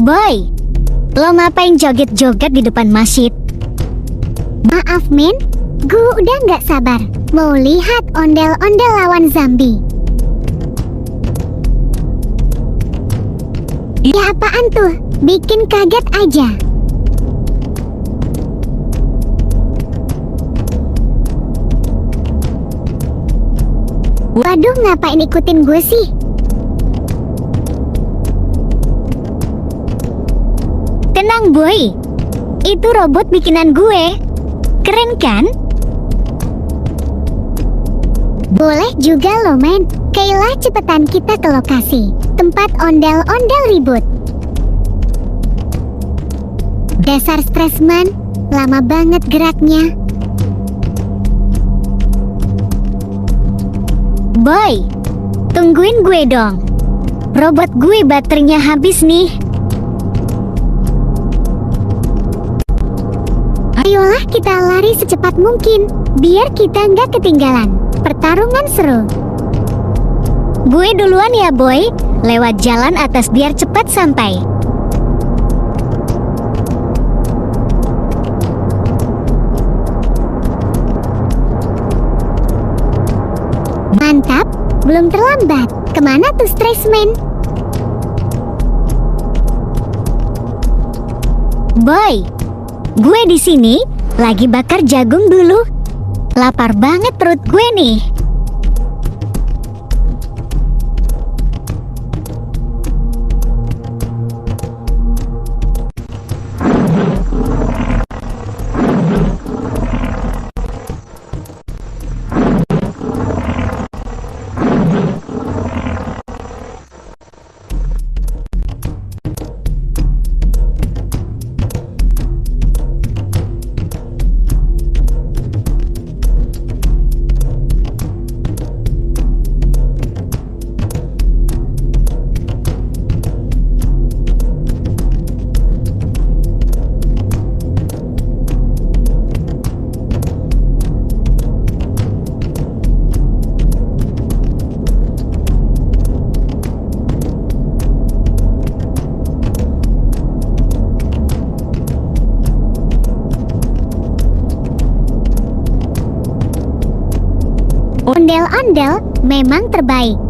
Boy, lo ngapain joget-joget di depan masjid? Maaf men, gue udah nggak sabar mau lihat ondel-ondel lawan zombie. Ya apaan tuh, bikin kaget aja. Waduh, ngapain ikutin gue sih? Tenang boy, itu robot bikinan gue. Keren kan? Boleh juga loh men. Kayla, cepetan kita ke lokasi tempat ondel-ondel ribut. Dasar stresman, lama banget geraknya. Boy, tungguin gue dong. Robot gue baterainya habis nih. Ayolah kita lari secepat mungkin, biar kita nggak ketinggalan. Pertarungan seru. Gue duluan ya boy, lewat jalan atas biar cepat sampai. Mantap, belum terlambat. Kemana tuh Stressman? Boy, gue di sini lagi bakar jagung dulu. Lapar banget perut gue nih. Ondel-ondel memang terbaik.